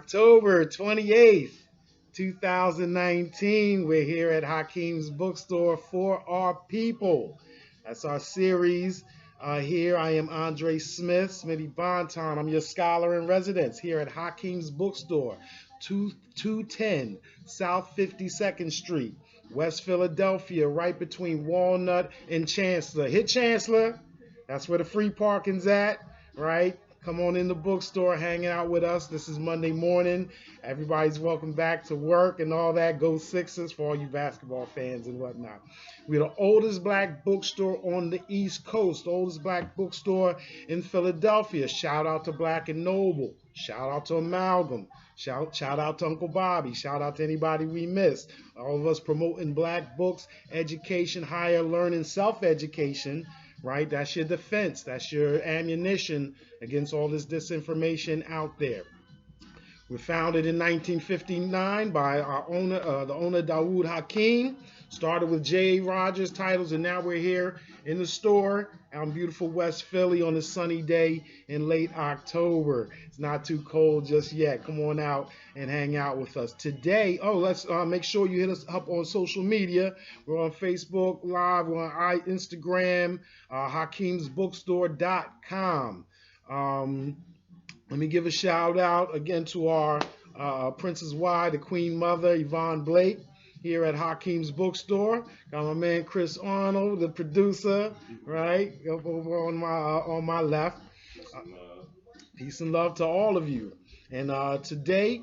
October 28th, 2019. We're here at Hakim's Bookstore for our people. That's our series. Here I am Andre Smith, SmittyBanton. I'm your scholar in residence here at Hakim's Bookstore, 210 South 52nd Street, West Philadelphia, right between Walnut and Chancellor. Hit Chancellor. That's where the free parking's at, right? Come on in the bookstore, hanging out with us. This is Monday morning. Everybody's welcome back to work and all that. Go Sixers for all you basketball fans and whatnot. We're the oldest black bookstore on the East Coast, the oldest black bookstore in Philadelphia. Shout out to Black and Noble. Shout out to Amalgam. Shout out to Uncle Bobby. Shout out to anybody we missed. All of us promoting black books, education, higher learning, self-education. Right? That's your defense. That's your ammunition against all this disinformation out there. We're founded in 1959 by our owner, the owner Dawood Hakim. Started with J. Rogers titles, and now we're here in the store out in beautiful West Philly on a sunny day in late October. It's not too cold just yet. Come on out and hang out with us. Today, let's make sure you hit us up on social media. We're on Facebook Live, we're on Instagram, HakimsBookstore.com. Let me give a shout out again to our Princess Y, the Queen Mother, Yvonne Blake, here at Hakim's Bookstore. Got my man Chris Arnold, the producer, right, up over on my left. Peace and love to all of you. And today,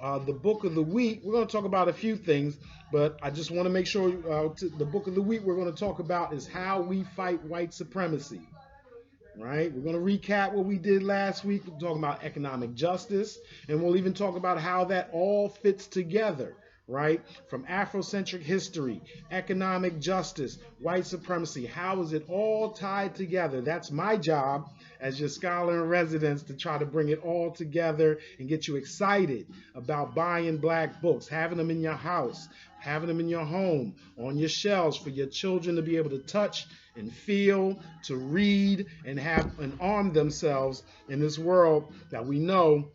the book of the week, we're going to talk about a few things, but I just want to make sure the book of the week we're going to talk about is How We Fight White Supremacy. Right? We're going to recap what we did last week. We're talking about economic justice, and we'll even talk about how that all fits together, right? From Afrocentric history, economic justice, white supremacy. How is it all tied together? That's my job as your scholar in residence, to try to bring it all together and get you excited about buying black books, having them in your house, having them in your home, on your shelves for your children to be able to touch and feel, to read, and have and arm themselves in this world that we know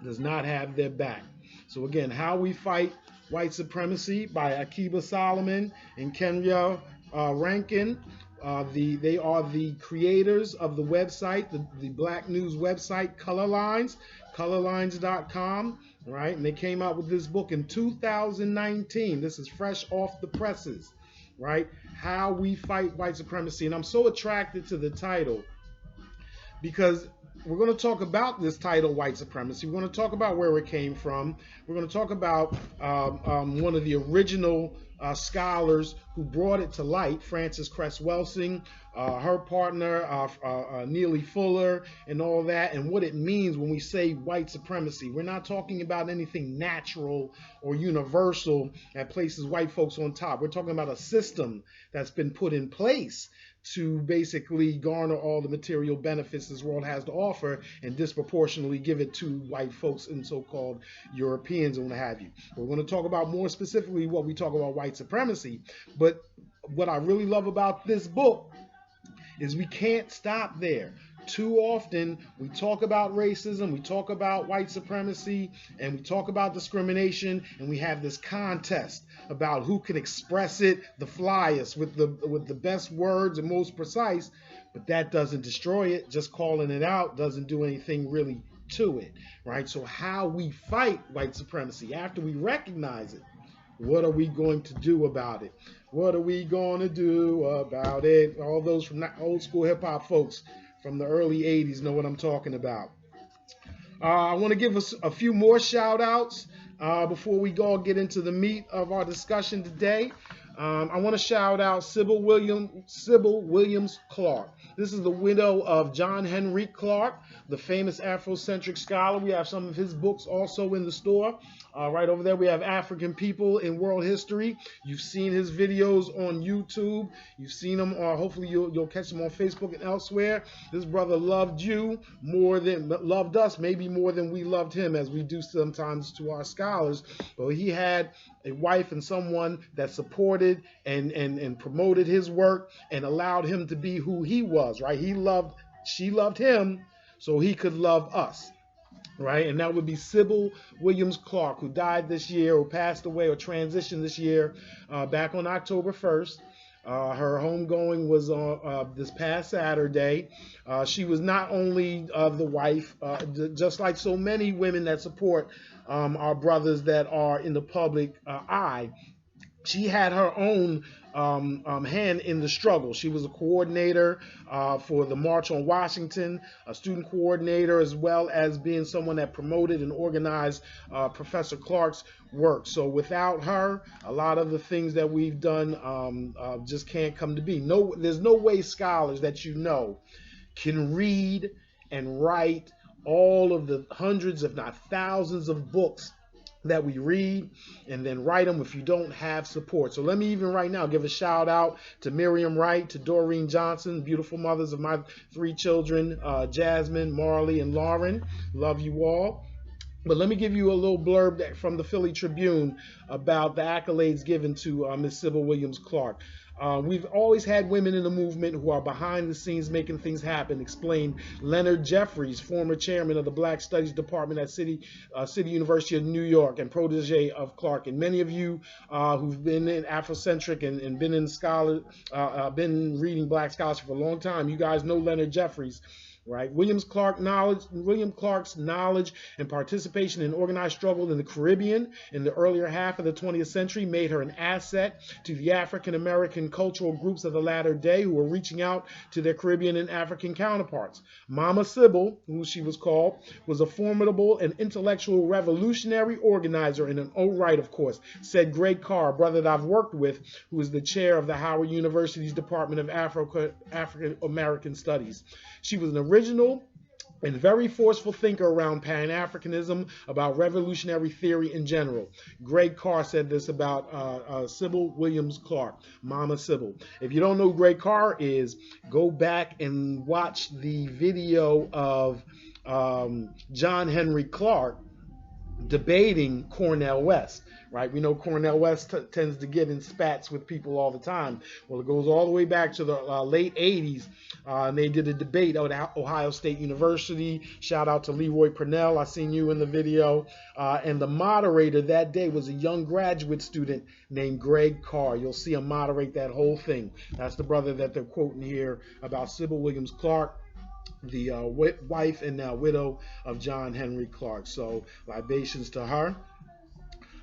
does not have their back. So again, How We Fight White Supremacy by Akiba Solomon and Kenrya Rankin. They are the creators of the website, the Black News website, colorlines.com, right? And they came out with this book in 2019. This is fresh off the presses, right? How We Fight White Supremacy. And I'm so attracted to the title because we're going to talk about this title, White Supremacy. We're going to talk about where it came from. We're going to talk about one of the original scholars who brought it to light, Frances Cress Welsing, her partner, Neely Fuller, and all that, and what it means when we say white supremacy. We're not talking about anything natural or universal that places white folks on top. We're talking about a system that's been put in place to basically garner all the material benefits this world has to offer and disproportionately give it to white folks and so-called Europeans and what have you. We're going to talk about more specifically what we talk about white supremacy, but what I really love about this book is we can't stop there. Too often we talk about racism, we talk about white supremacy, and we talk about discrimination, and we have this contest about who can express it the flyest with the best words and most precise, but that doesn't destroy it. Just calling it out doesn't do anything really to it, right? So how we fight white supremacy after we recognize it, what are we going to do about it? What are we going to do about it? All those from old school hip hop folks from the early 80s know what I'm talking about. I want to give us a few more shout outs before we all get into the meat of our discussion today. I want to shout out Sybil Williams Clark. This is the widow of John Henry Clark, the famous Afrocentric scholar. We have some of his books also in the store. Right over there, we have African People in World History. You've seen his videos on YouTube. You've seen them, or hopefully you'll catch them on Facebook and elsewhere. This brother loved us, maybe more than we loved him, as we do sometimes to our scholars. But he had a wife and someone that supported and promoted his work and allowed him to be who he was, right? She loved him so he could love us. right? And that would be Sybil Williams Clark, who died this year, or passed away, or transitioned this year, back on October 1st. Her homegoing was on this past Saturday. She was not only the wife, just like so many women that support our brothers that are in the public eye, she had her own hand in the struggle. She was a coordinator for the March on Washington, a student coordinator, as well as being someone that promoted and organized Professor Clark's work. So without her, a lot of the things that we've done just can't come to be. No, there's no way scholars that you know can read and write all of the hundreds, if not thousands, of books that we read and then write them if you don't have support. So let me even right now give a shout out to Miriam Wright, to Doreen Johnson, beautiful mothers of my 3 children, Jasmine, Marley, and Lauren. Love you all. But let me give you a little blurb from the Philly Tribune about the accolades given to Miss Sybil Williams Clark. We've always had women in the movement who are behind the scenes making things happen, explained Leonard Jeffries, former chairman of the Black Studies Department at City University of New York and protege of Clark. And many of you who've been in Afrocentric and been in been reading Black scholarship for a long time, you guys know Leonard Jeffries. Right, William Clark's knowledge and participation in organized struggle in the Caribbean in the earlier half of the 20th century made her an asset to the African American cultural groups of the latter day who were reaching out to their Caribbean and African counterparts. Mama Sybil, who she was called, was a formidable and intellectual revolutionary organizer in an own right, of course, said Greg Carr, a brother that I've worked with, who is the chair of the Howard University's Department of African American Studies. She was an original and very forceful thinker around Pan-Africanism, about revolutionary theory in general. Greg Carr said this about Sybil Williams Clark, Mama Sybil. If you don't know who Greg Carr is, go back and watch the video of John Henry Clark debating Cornel West. Right, we know Cornel West tends to get in spats with people all the time. Well, it goes all the way back to the late 80s, and they did a debate at Ohio State University. Shout out to Leroy Purnell. I seen you in the video. And the moderator that day was a young graduate student named Greg Carr. You'll see him moderate that whole thing. That's the brother that they're quoting here about Sybil Williams Clark, the wife and now widow of John Henry Clark. So libations to her.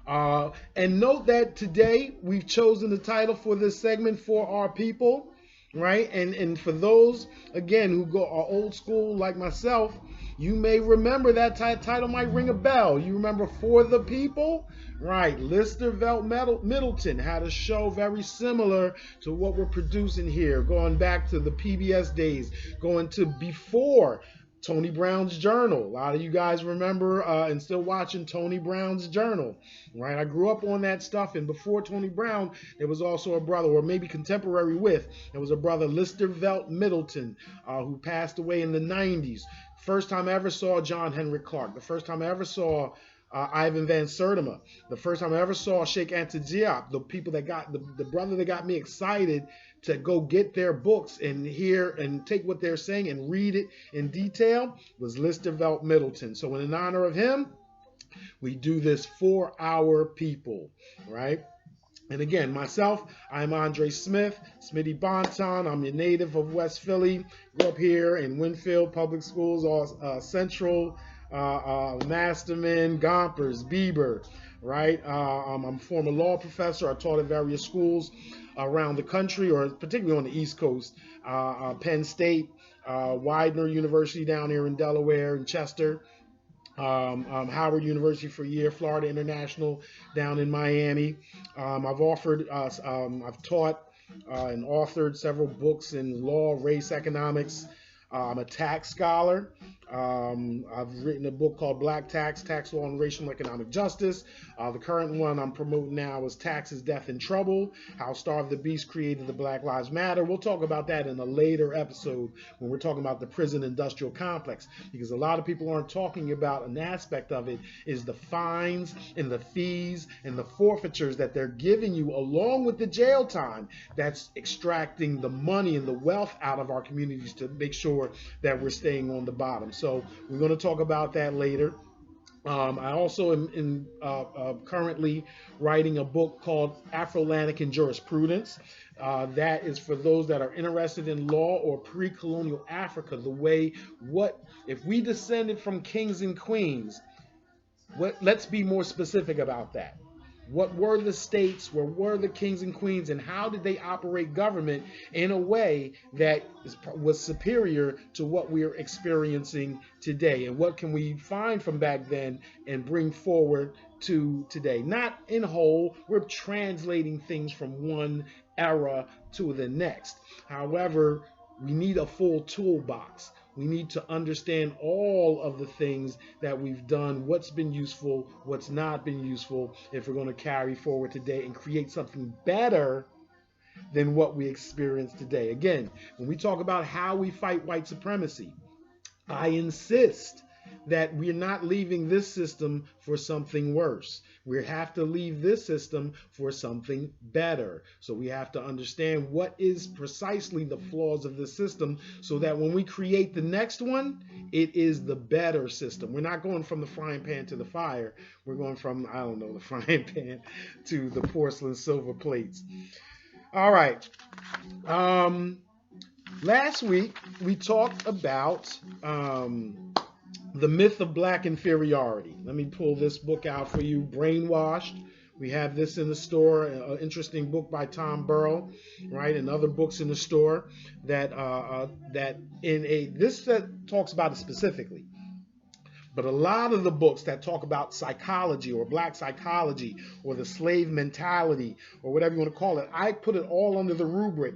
And note that today we've chosen the title for this segment, For Our People, right? And for those, again, who are old school like myself, you may remember that title might ring a bell. You remember For the People? Right. Lister Velt Middleton had a show very similar to what we're producing here, going back to the PBS days, going to before Tony Brown's Journal. A lot of you guys remember and still watching Tony Brown's Journal, right? I grew up on that stuff, and before Tony Brown, there was also a brother, or maybe contemporary with, there was a brother, Lister Velt Middleton, who passed away in the 90s. First time I ever saw John Henry Clark. The first time I ever saw Ivan Van Sertima. The first time I ever saw Sheikh Anta Diop, the people that got, the brother that got me excited to go get their books and hear and take what they're saying and read it in detail, was Lister Velt Middleton. So in honor of him, we do this For Our People, right? And again, myself, I'm Andre Smith, SmittyBanton. I'm a native of West Philly. Grew up here in Winfield Public Schools, Central, Masterman, Gompers, Bieber, right? I'm a former law professor. I taught at various schools around the country, or particularly on the East Coast. Penn State, Widener University down here in Delaware, and Chester. Howard University for a year, Florida International down in Miami. I've taught and authored several books in law, race, economics. I'm a tax scholar. I've written a book called Black Tax, Tax Law and Racial and Economic Justice. The current one I'm promoting now is Taxes, Death, and Trouble, How Starve the Beast Created the Black Lives Matter. We'll talk about that in a later episode when we're talking about the prison industrial complex, because a lot of people aren't talking about an aspect of it is the fines and the fees and the forfeitures that they're giving you along with the jail time that's extracting the money and the wealth out of our communities to make sure that we're staying on the bottom. So we're going to talk about that later. I also am currently writing a book called Afro-Atlantic and Jurisprudence. That is for those that are interested in law or pre-colonial Africa. The way, what if we descended from kings and queens? What? Let's be more specific about that. What were the states? Where were the kings and queens? And how did they operate government in a way that was superior to what we are experiencing today? And what can we find from back then and bring forward to today? Not in whole, we're translating things from one era to the next. However, we need a full toolbox. We need to understand all of the things that we've done, what's been useful, what's not been useful, if we're going to carry forward today and create something better than what we experience today. Again, when we talk about how we fight white supremacy, I insist that we're not leaving this system for something worse. We have to leave this system for something better. So we have to understand what is precisely the flaws of the system so that when we create the next one, it is the better system. We're not going from the frying pan to the fire. We're going from, I don't know, the frying pan to the porcelain silver plates. All right. Last week, we talked about the myth of black inferiority. Let me pull this book out for you, Brainwashed. We have this in the store, an interesting book by Tom Burrow, right? And other books in the store that this talks about it specifically. But a lot of the books that talk about psychology or black psychology or the slave mentality or whatever you want to call it, I put it all under the rubric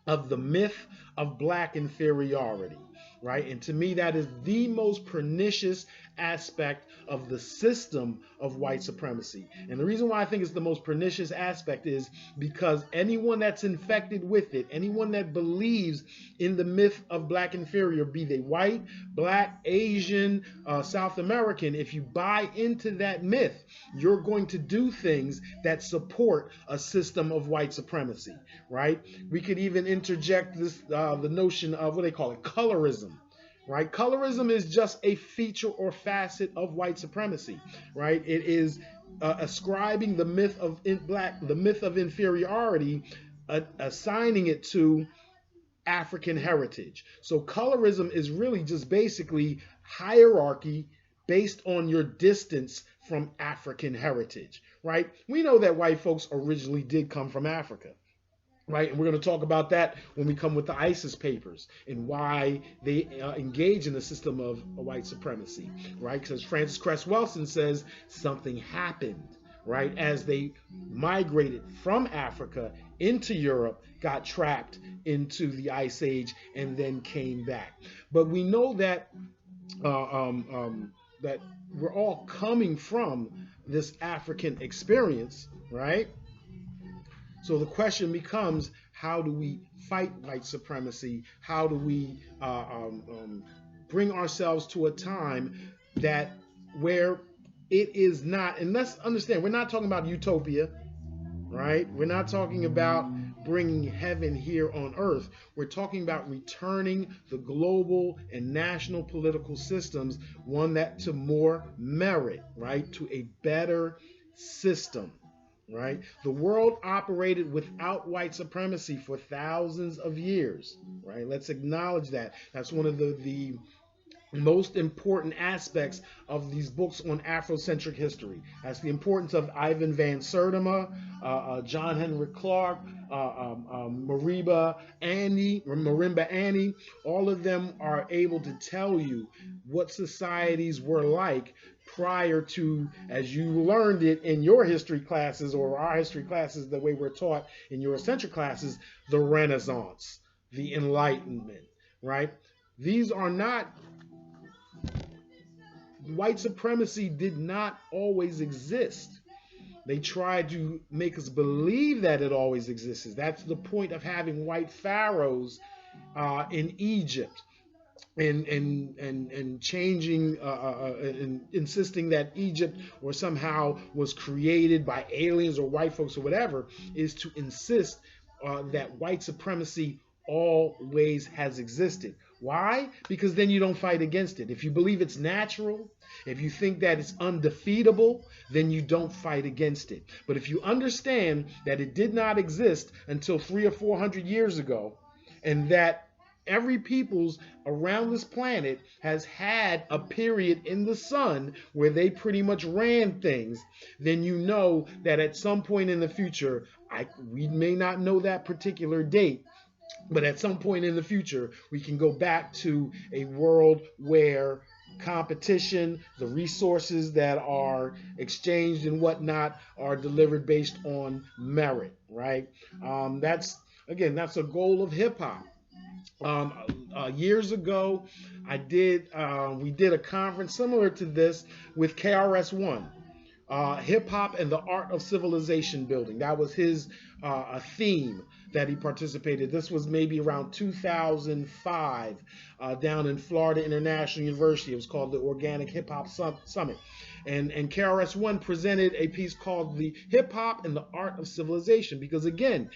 of the myth of black inferiority, right? And to me, that is the most pernicious aspect of the system of white supremacy. And the reason why I think it's the most pernicious aspect is because anyone that's infected with it, anyone that believes in the myth of black inferior, be they white, black, Asian, South American, if you buy into that myth, you're going to do things that support a system of white supremacy, right? We could even interject this, the notion of what they call it, colorism. Right? Colorism is just a feature or facet of white supremacy, right? It is ascribing the myth of the myth of inferiority, assigning it to African heritage. So colorism is really just basically hierarchy based on your distance from African heritage, right? We know that white folks originally did come from Africa. Right, and we're going to talk about that when we come with the ISIS papers and why they engage in the system of white supremacy, right? Because Francis Cress Welsing says something happened, right, as they migrated from Africa into Europe, got trapped into the Ice Age, and then came back. But we know that that we're all coming from this African experience, right? So the question becomes, how do we fight white supremacy? How do we bring ourselves to a time that where it is not, and let's understand, we're not talking about utopia, right? We're not talking about bringing heaven here on earth. We're talking about returning the global and national political systems, one that to more merit, right? To a better system. Right? The world operated without white supremacy for thousands of years, right? Let's acknowledge that. That's one of the most important aspects of these books on Afrocentric history. That's the importance of Ivan Van Sertima, John Henry Clark, Marimba Annie. All of them are able to tell you what societies were like prior to, as you learned it in your history classes or our history classes, the way we're taught in Eurocentric classes, the Renaissance, the Enlightenment, right? These are not, white supremacy did not always exist. They tried to make us believe that it always existed. That's the point of having white pharaohs in Egypt. And changing and insisting that Egypt or somehow was created by aliens or white folks or whatever, is to insist that white supremacy always has existed. Why? Because then you don't fight against it. If you believe it's natural, if you think that it's undefeatable, then you don't fight against it. But if you understand that it did not exist until 300 or 400 years ago, and that every peoples around this planet has had a period in the sun where they pretty much ran things, then you know that at some point in the future, we may not know that particular date, but at some point in the future, we can go back to a world where competition, the resources that are exchanged and whatnot, are delivered based on merit, right? That's a goal of hip hop. Um, Years ago, we did a conference similar to this with KRS-One, hip hop and the art of civilization building. That was his a theme that he participated. This was maybe around 2005 down in Florida International University. It was called the Organic Hip Hop Summit. And KRS-One presented a piece called the Hip Hop and the Art of Civilization, because again,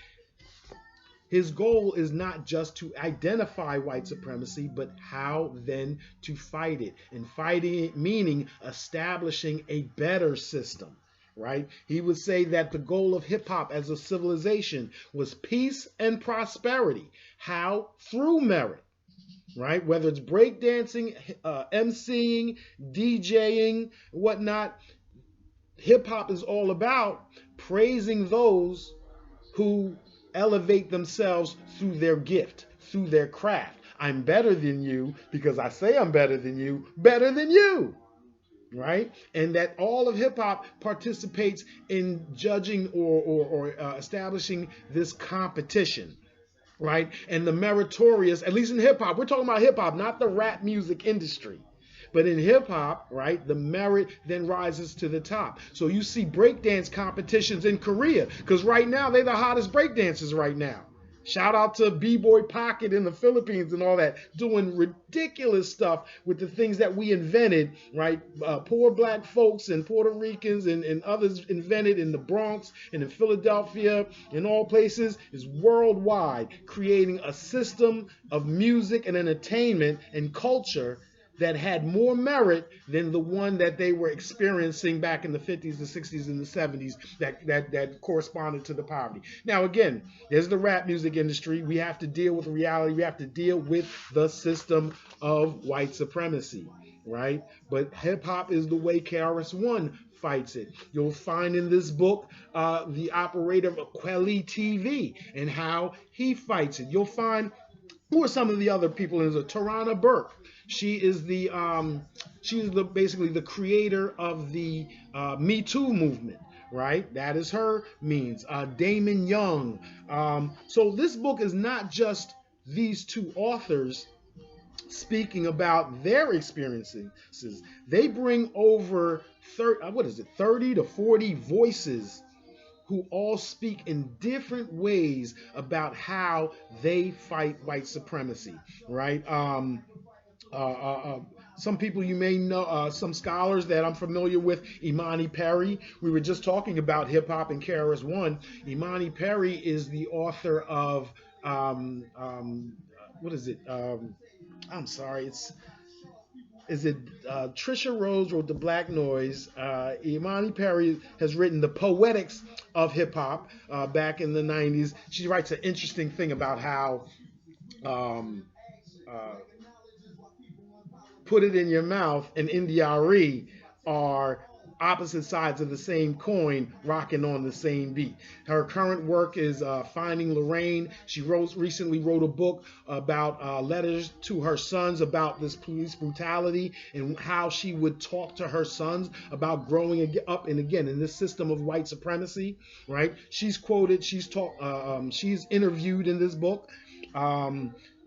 his goal is not just to identify white supremacy, but how then to fight it. And fighting it meaning establishing a better system, right? He would say that the goal of hip hop as a civilization was peace and prosperity. How? Through merit, right? Whether it's breakdancing, MCing, DJing, whatnot, hip hop is all about praising those who elevate themselves through their gift, through their craft. I'm better than you because I say I'm better than you, right? And that all of hip hop participates in judging or establishing this competition, right? And the meritorious, at least in hip hop, we're talking about hip hop, not the rap music industry. But in hip hop, right, the merit then rises to the top. So you see breakdance competitions in Korea, because right now they're the hottest breakdancers right now. Shout out to B-Boy Pocket in the Philippines and all that, doing ridiculous stuff with the things that we invented, right? Poor black folks and Puerto Ricans and others invented in the Bronx and in Philadelphia, in all places, is worldwide, creating a system of music and entertainment and culture that had more merit than the one that they were experiencing back in the 50s, the 60s, and the 70s that corresponded to the poverty. Now, again, there's the rap music industry. We have to deal with reality. We have to deal with the system of white supremacy, right? But hip-hop is the way KRS-One fights it. You'll find in this book the operator of Quelly TV and how he fights it. You'll find who are some of the other people. There's a Tarana Burke. She is basically the creator of the Me Too movement, right? That is her means. Damon Young. So this book is not just these two authors speaking about their experiences. They bring over 30 to 40 voices who all speak in different ways about how they fight white supremacy, right? Some people you may know, some scholars that I'm familiar with, Imani Perry. We were just talking about hip hop and KRS-One. Imani Perry is the author of what is it? I'm sorry, Trisha Rose wrote The Black Noise. Imani Perry has written The Poetics of Hip Hop back in the 90s. She writes an interesting thing about how Put It in Your Mouth and India.Arie are opposite sides of the same coin rocking on the same beat. Her current work is Finding Lorraine. She recently wrote a book about letters to her sons about this police brutality and how she would talk to her sons about growing up and again in this system of white supremacy, right? She's quoted, she's interviewed in this book.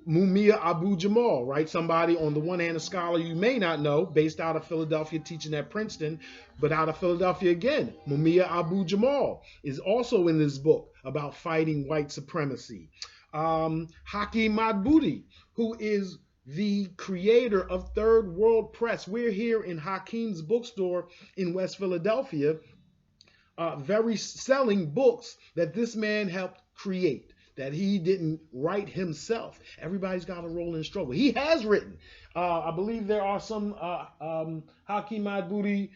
Mumia Abu-Jamal, right? Somebody, on the one hand, a scholar you may not know, based out of Philadelphia, teaching at Princeton, but out of Philadelphia again. Mumia Abu-Jamal is also in this book about fighting white supremacy. Hakim Madbouti, who is the creator of Third World Press. We're here in Hakim's bookstore in West Philadelphia, selling books that this man helped create, that he didn't write himself. Everybody's got a role in the struggle. He has written. I believe there are some Hakim Madbudi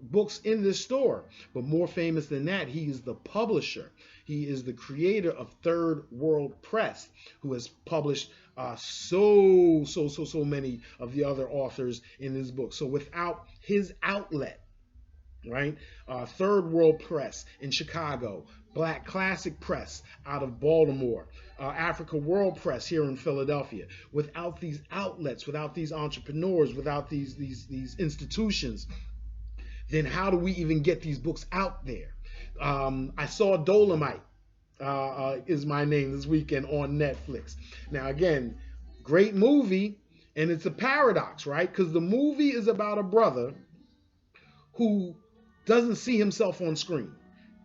books in this store. But more famous than that, he is the publisher. He is the creator of Third World Press, who has published so many of the other authors in this book. So without his outlet, right? Third World Press in Chicago, Black Classic Press out of Baltimore, Africa World Press here in Philadelphia. Without these outlets, without these entrepreneurs, without these institutions, then how do we even get these books out there? I saw Dolomite is my name this weekend on Netflix. Now again, great movie, and it's a paradox, right? Because the movie is about a brother who doesn't see himself on screen.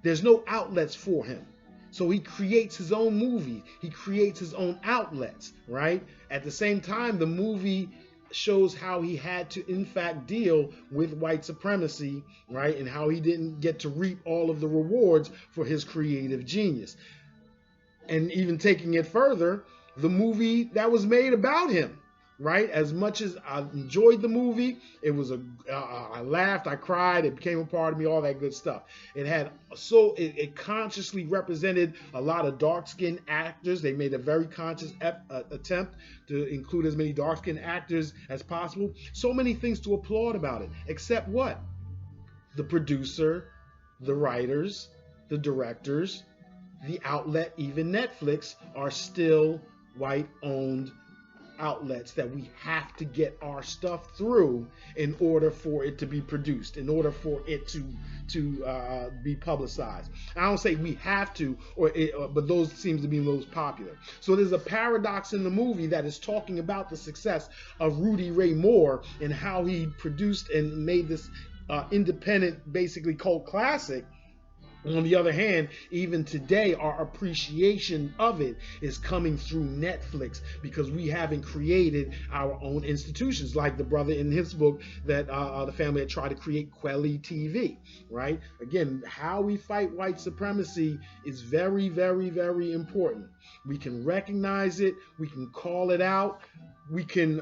There's no outlets for him. So he creates his own movie. He creates his own outlets, right? At the same time, the movie shows how he had to, in fact, deal with white supremacy, right? And how he didn't get to reap all of the rewards for his creative genius. And even taking it further, the movie that was made about him, right? As much as I enjoyed the movie, it was I laughed, I cried, it became a part of me, all that good stuff. It consciously represented a lot of dark-skinned actors. They made a very conscious attempt to include as many dark-skinned actors as possible. So many things to applaud about it, except what? The producer, the writers, the directors, the outlet, even Netflix, are still white-owned outlets that we have to get our stuff through in order for it to be produced, in order for it to be publicized. I don't say we have to, but those seems to be most popular. So there's a paradox in the movie that is talking about the success of Rudy Ray Moore and how he produced and made this independent, basically cult classic. On the other hand, even today, our appreciation of it is coming through Netflix because we haven't created our own institutions, like the brother in his book that the family had tried to create, Quelly TV, right? Again, how we fight white supremacy is very, very, very important. We can recognize it. We can call it out. We can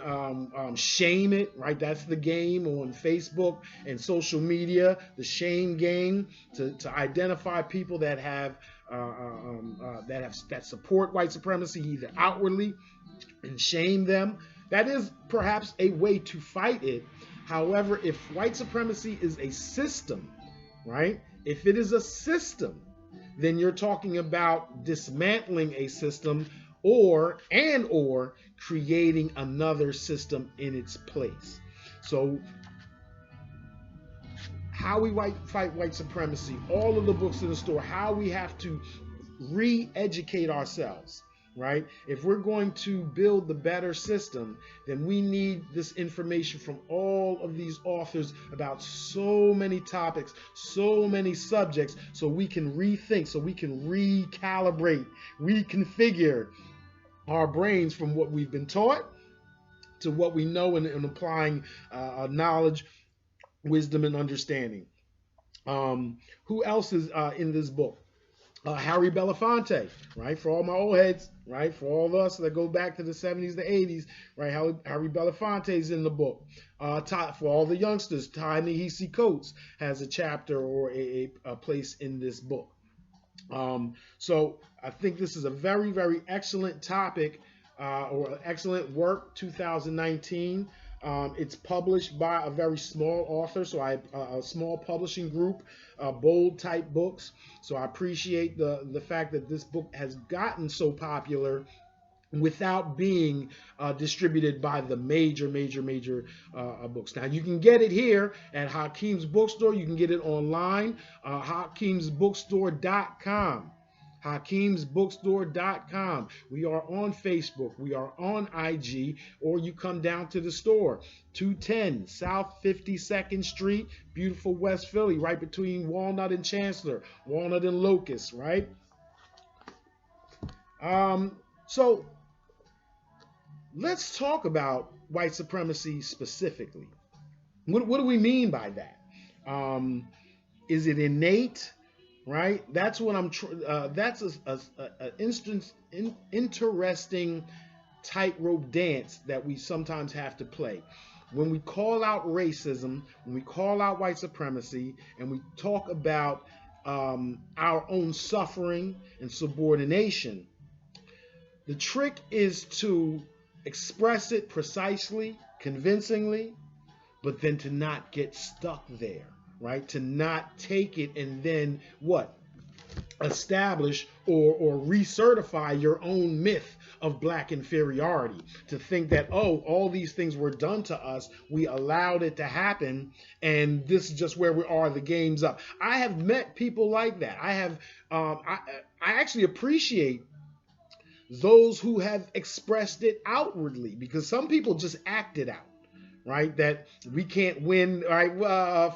shame it, right? That's the game on Facebook and social media, the shame game, to identify people that have that support white supremacy either outwardly and shame them. That is perhaps a way to fight it. However, if white supremacy is a system, right? If it is a system, then you're talking about dismantling a system or creating another system in its place. So how we fight white supremacy, all of the books in the store, how we have to re-educate ourselves, right? If we're going to build the better system, then we need this information from all of these authors about so many topics, so many subjects, so we can rethink, so we can recalibrate, reconfigure our brains from what we've been taught to what we know and applying knowledge, wisdom, and understanding. Who else is in this book? Harry Belafonte, right? For all my old heads, right? For all of us that go back to the 70s, the 80s, right? Harry Belafonte is in the book. For all the youngsters, Ta-Nehisi Coates has a chapter or a place in this book. So I think this is a very, very excellent topic or excellent work, 2019. It's published by a very small author, so a small publishing group, Bold Type Books. So I appreciate the fact that this book has gotten so popular without being distributed by the major books. Now you can get it here at Hakim's Bookstore. You can get it online, hakimsbookstore.com. hakimsbookstore.com. We are on Facebook. We are on IG, or you come down to the store, 210 South 52nd Street, beautiful West Philly, right between Walnut and Chancellor, Walnut and Locust, right? So let's talk about white supremacy specifically. What do we mean by that? Is it innate? right? That's what that's interesting tightrope dance that we sometimes have to play. When we call out racism, when we call out white supremacy, and we talk about our own suffering and subordination, the trick is to express it precisely, convincingly, but then to not get stuck there, right? To not take it and then what? Establish or recertify your own myth of black inferiority, to think that, oh, all these things were done to us, we allowed it to happen, and this is just where we are, the game's up. I have met people like that. I actually appreciate those who have expressed it outwardly, because some people just act it out, right? That we can't win, right?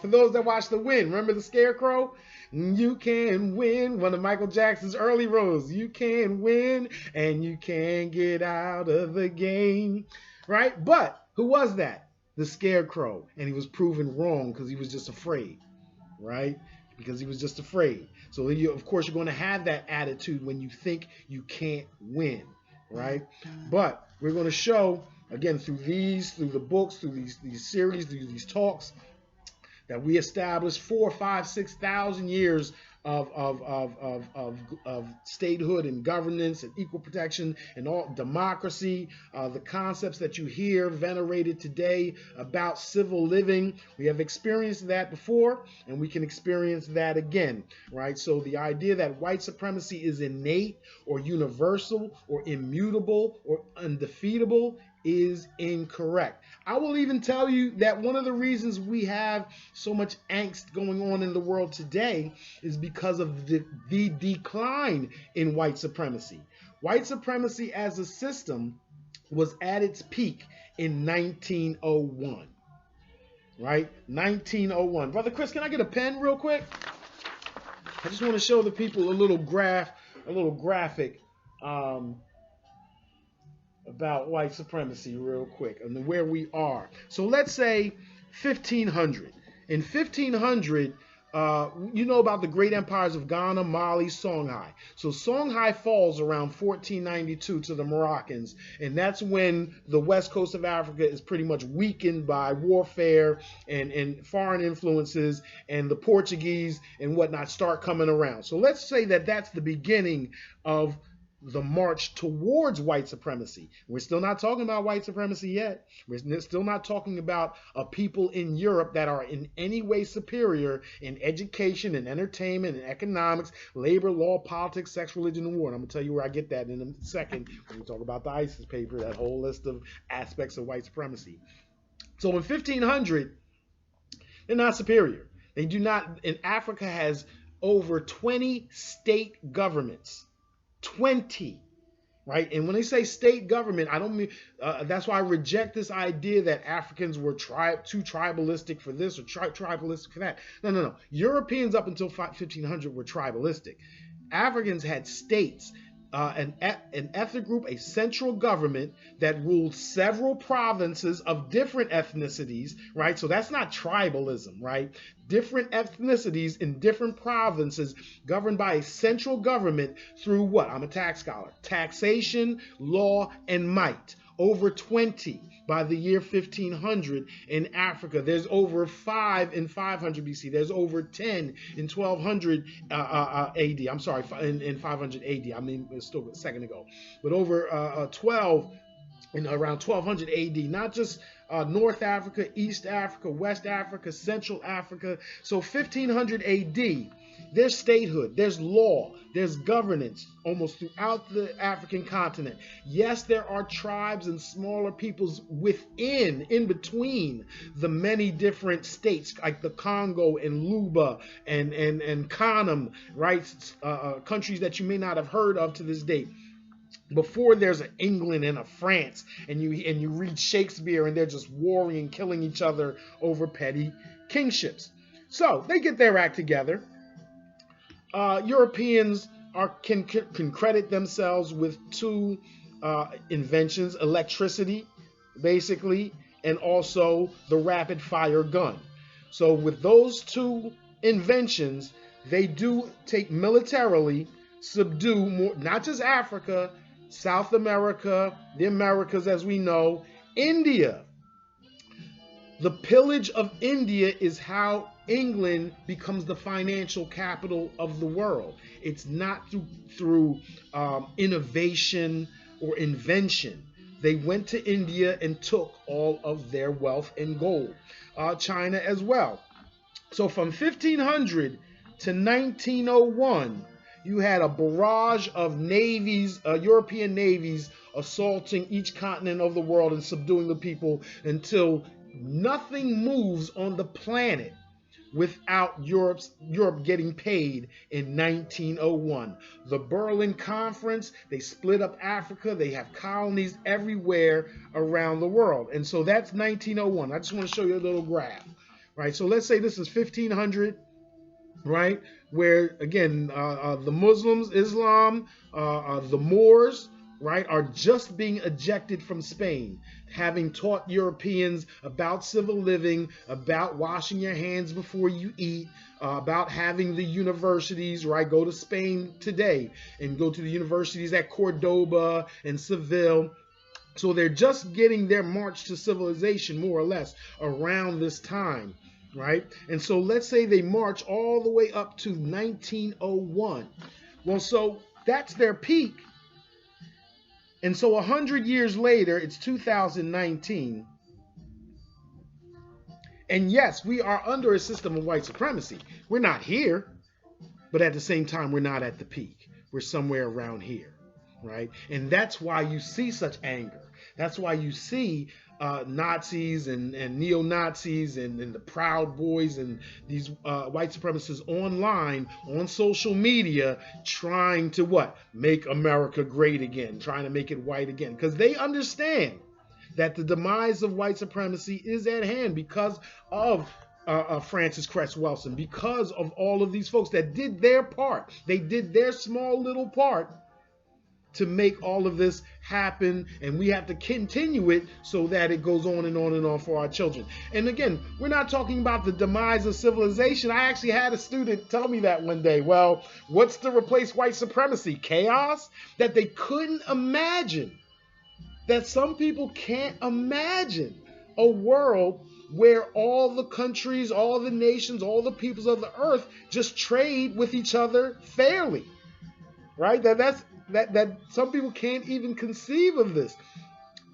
For those that watch The Win, remember the Scarecrow? You can win, one of Michael Jackson's early roles. You can win and you can get out of the game, right? But who was that? The Scarecrow. And he was proven wrong because he was just afraid, right? Because he was just afraid. So of course, you're going to have that attitude when you think you can't win, right? But we're going to show, again, through the books, through these series, through these talks, that we established 4,000, 5,000, 6,000 years of statehood and governance and equal protection and all democracy, the concepts that you hear venerated today about civil living. We have experienced that before, and we can experience that again, right? So the idea that white supremacy is innate or universal or immutable or undefeatable is incorrect. I will even tell you that one of the reasons we have so much angst going on in the world today is because of the decline in white supremacy. White supremacy as a system was at its peak in 1901, right? 1901. Brother Chris, can I get a pen real quick? I just want to show the people a little graphic about white supremacy real quick and where we are. So let's say 1500. In 1500, you know about the great empires of Ghana, Mali, Songhai. So Songhai falls around 1492 to the Moroccans, and that's when the west coast of Africa is pretty much weakened by warfare and foreign influences, and the Portuguese and whatnot start coming around. So let's say that that's the beginning of the march towards white supremacy. We're still not talking about white supremacy yet. We're still not talking about a people in Europe that are in any way superior in education and entertainment and economics, labor, law, politics, sex, religion, and war. And I'm going to tell you where I get that in a second when we talk about the ISIS paper, that whole list of aspects of white supremacy. So in 1500, they're not superior. They do not, and Africa has over 20 state governments. 20, right? And when they say state government, I don't mean, that's why I reject this idea that Africans were too tribalistic for this or tribalistic for that. No. Europeans up until 1500 were tribalistic. Africans had states, an ethnic group, a central government that ruled several provinces of different ethnicities, right? So that's not tribalism, right? Different ethnicities in different provinces governed by a central government through what? I'm a tax scholar. Taxation, law, and might. Over 20 by the year 1500 in Africa. There's over 5 in 500 BC. There's over 10 in 1200 AD. I'm sorry, in 500 AD. I mean, it's still a second ago. But over 12 in around 1200 AD. Not just North Africa, East Africa, West Africa, Central Africa. So 1500 AD. There's statehood, there's law, there's governance almost throughout the African continent. Yes, there are tribes and smaller peoples in between the many different states, like the Congo and Luba and Kanem, right? Countries that you may not have heard of to this day. Before there's an England and a France, and you read Shakespeare, and they're just warring and killing each other over petty kingships. So they get their act together. Europeans can credit themselves with two inventions: electricity, basically, and also the rapid fire gun. So with those two inventions, they do take militarily, subdue more, not just Africa, South America, the Americas as we know, India. The pillage of India is how England becomes the financial capital of the world. It's not through innovation or invention. They went to India and took all of their wealth and gold. China as well. So from 1500 to 1901, you had a barrage of navies, European navies, assaulting each continent of the world and subduing the people until nothing moves on the planet without Europe getting paid in 1901. The Berlin Conference, they split up Africa. They have colonies everywhere around the world. And so that's 1901. I just want to show you a little graph, right? So let's say this is 1500, right? Where, again, the Muslims, Islam, the Moors, right, are just being ejected from Spain, having taught Europeans about civil living, about washing your hands before you eat, about having the universities, right? Go to Spain today and go to the universities at Cordoba and Seville. So they're just getting their march to civilization, more or less, around this time, right? And so let's say they march all the way up to 1901. Well, so that's their peak. And so 100 years later, it's 2019. And yes, we are under a system of white supremacy. We're not here, but at the same time, we're not at the peak. We're somewhere around here, right? And that's why you see such anger. That's why you see Nazis and neo-Nazis and the Proud Boys and these white supremacists online, on social media, trying to what? Make America great again, trying to make it white again. Because they understand that the demise of white supremacy is at hand because of Frances Cress Welsing, because of all of these folks that did their part. They did their small little part to make all of this happen, and we have to continue it so that it goes on and on and on for our children. And again, we're not talking about the demise of civilization. I actually had a student tell me that one day. Well, what's to replace white supremacy? Chaos? That they couldn't imagine. That some people can't imagine a world where all the countries, all the nations, all the peoples of the earth just trade with each other fairly, right? That some people can't even conceive of this,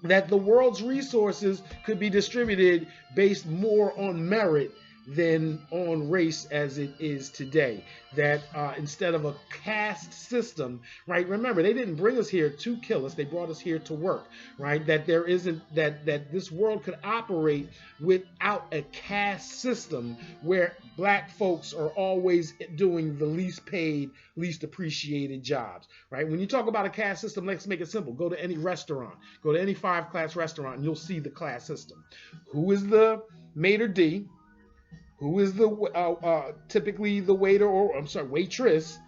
that the world's resources could be distributed based more on merit than on race as it is today. That instead of a caste system, right? Remember, they didn't bring us here to kill us. They brought us here to work, right? That there isn't, that this world could operate without a caste system where black folks are always doing the least paid, least appreciated jobs, right? When you talk about a caste system, let's make it simple. Go to any restaurant, go to any 5-class restaurant, and you'll see the class system. Who is the maitre d'? Who is the typically the waiter, or I'm sorry, waitress?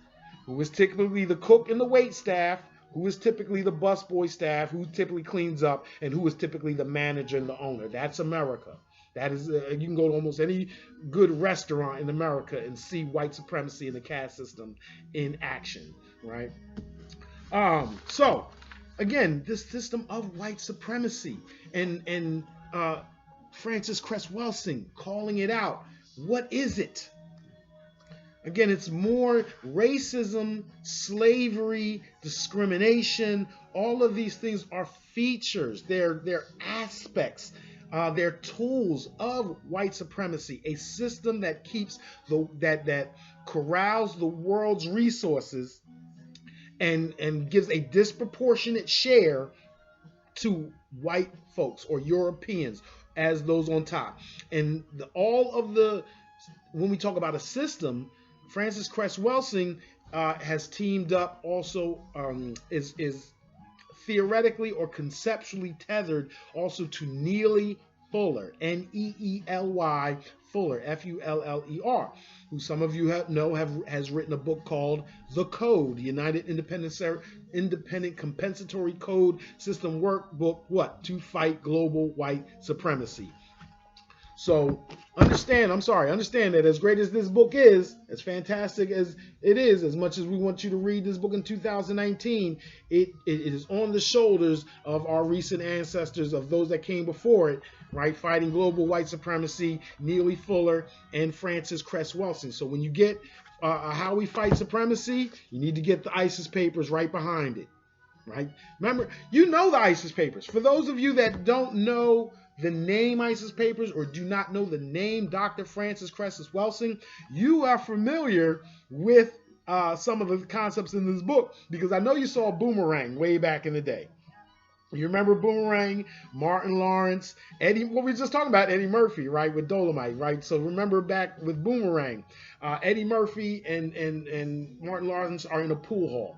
Who is typically the cook and the wait staff? Who is typically the busboy staff? Who typically cleans up? And who is typically the manager and the owner? That's America. That is, you can go to almost any good restaurant in America and see white supremacy and the caste system in action, right? So again, this system of white supremacy and Frances Cress Welsing calling it out. What is it? Again, it's more racism, slavery, discrimination. All of these things are features. They're aspects. They're tools of white supremacy. A system that keeps that corrals the world's resources and gives a disproportionate share to white folks or Europeans as those on top. And when we talk about a system, Frances Cress Welsing has teamed up also, is theoretically or conceptually tethered also to Neely Fuller, Neely Fuller, Fuller, who some of you has written a book called The Code, the United Independent Compensatory Code System Workbook, to fight global white supremacy. So understand that as great as this book is, as fantastic as it is, as much as we want you to read this book in 2019, it is on the shoulders of our recent ancestors, of those that came before it, right? Fighting global white supremacy, Neely Fuller and Francis Cress Welsing. So when you get How We Fight Supremacy, you need to get the ISIS papers right behind it, right? Remember, you know the ISIS papers. For those of you that don't know the name ISIS papers or do not know the name Dr. Francis Cress Welsing, you are familiar with some of the concepts in this book, because I know you saw Boomerang way back in the day. You remember Boomerang, Martin Lawrence, Eddie, what we were just talking about, Eddie Murphy, right, with Dolomite, right? So remember back with Boomerang, Eddie Murphy and Martin Lawrence are in a pool hall.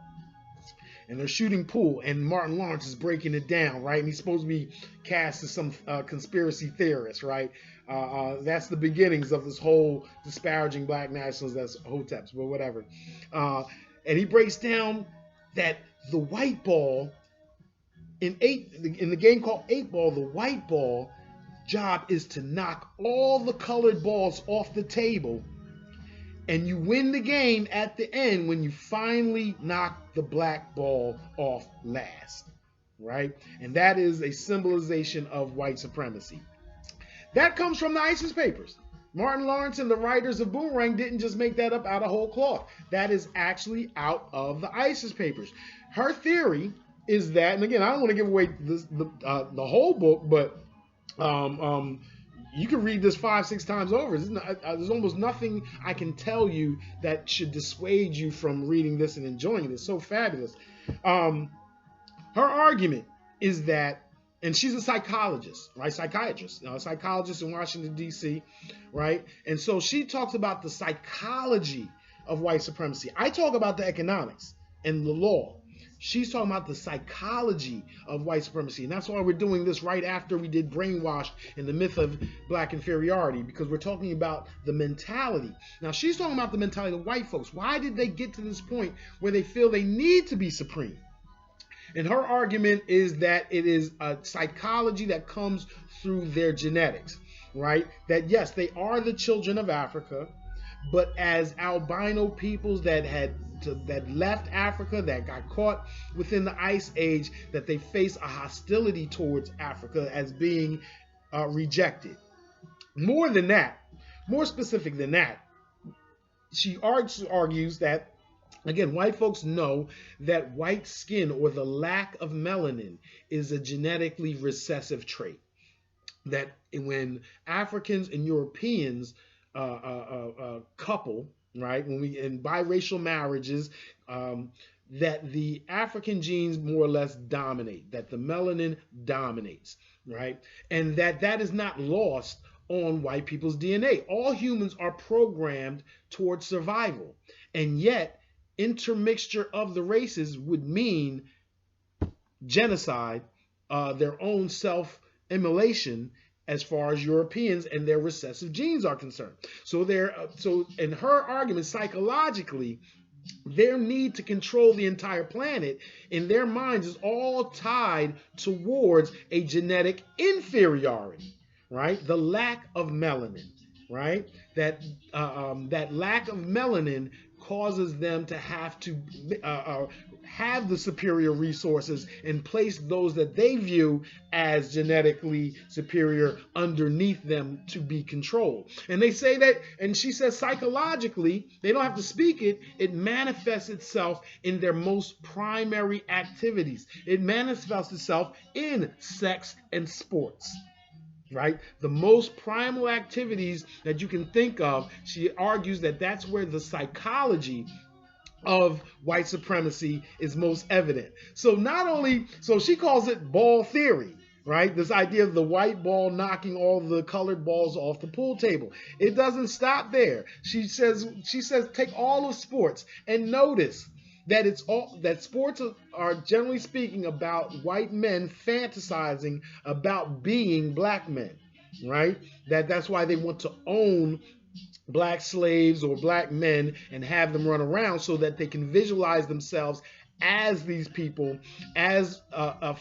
And they're shooting pool, and Martin Lawrence is breaking it down, right? And he's supposed to be cast as some conspiracy theorist, right? That's the beginnings of this whole disparaging black nationals, that's Hoteps, but whatever. And he breaks down that the white ball, in the game called 8 Ball, the white ball job is to knock all the colored balls off the table, and you win the game at the end when you finally knock the black ball off last, right? And that is a symbolization of white supremacy. That comes from the ISIS papers. Martin Lawrence and the writers of Boomerang didn't just make that up out of whole cloth. That is actually out of the ISIS papers. Her theory is that, and again, I don't want to give away the whole book, but you can read this 5-6 times over. There's almost nothing I can tell you that should dissuade you from reading this and enjoying it. It's so fabulous. Her argument is that, and she's a psychologist, right? Psychiatrist, a psychologist in Washington, D.C., right? And so she talks about the psychology of white supremacy. I talk about the economics and the law. She's talking about the psychology of white supremacy. And that's why we're doing this right after we did Brainwashed and the Myth of Black Inferiority, because we're talking about the mentality. Now, she's talking about the mentality of white folks. Why did they get to this point where they feel they need to be supreme? And her argument is that it is a psychology that comes through their genetics, right? That yes, they are the children of Africa, but as albino peoples that left Africa, that got caught within the Ice Age, that they face a hostility towards Africa as being rejected. More than that, more specific than that, she argues that, again, white folks know that white skin or the lack of melanin is a genetically recessive trait. That when Africans and Europeans couple, right, when we in biracial marriages, that the African genes more or less dominate, that the melanin dominates, right, and that is not lost on white people's DNA. All humans are programmed towards survival, and yet intermixture of the races would mean genocide, their own self-immolation, as far as Europeans and their recessive genes are concerned. So in her argument, psychologically, their need to control the entire planet in their minds is all tied towards a genetic inferiority, right? The lack of melanin, right? That lack of melanin causes them to have to have the superior resources and place those that they view as genetically superior underneath them to be controlled. And they say that, and she says psychologically, they don't have to speak it, it manifests itself in their most primary activities. It manifests itself in sex and sports. Right? The most primal activities that you can think of, she argues that that's where the psychology of white supremacy is most evident. So she calls it ball theory, right? This idea of the white ball knocking all the colored balls off the pool table. It doesn't stop there. She says take all of sports and notice that sports are generally speaking about white men fantasizing about being black men, right? That's why they want to own black slaves or black men and have them run around so that they can visualize themselves as these people, as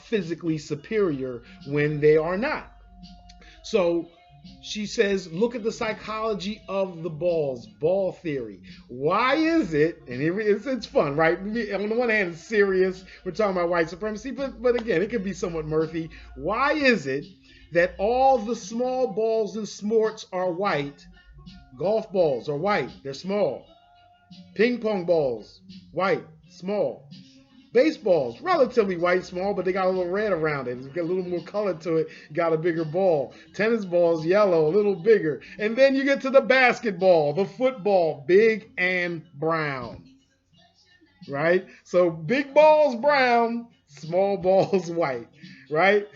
physically superior when they are not. So She says, look at the psychology of the balls, ball theory. Why is it, and it's fun, right? On the one hand, it's serious. We're talking about white supremacy, but again, it can be somewhat mirthy. Why is it that all the small balls in sports are white? Golf balls are white, they're small. Ping pong balls, white, small. Baseballs, relatively white, small, but they got a little red around it. It's got a little more color to it. Got a bigger ball. Tennis balls, yellow, a little bigger. And then you get to the basketball, the football, big and brown. Right? So big balls brown, small balls white. Right?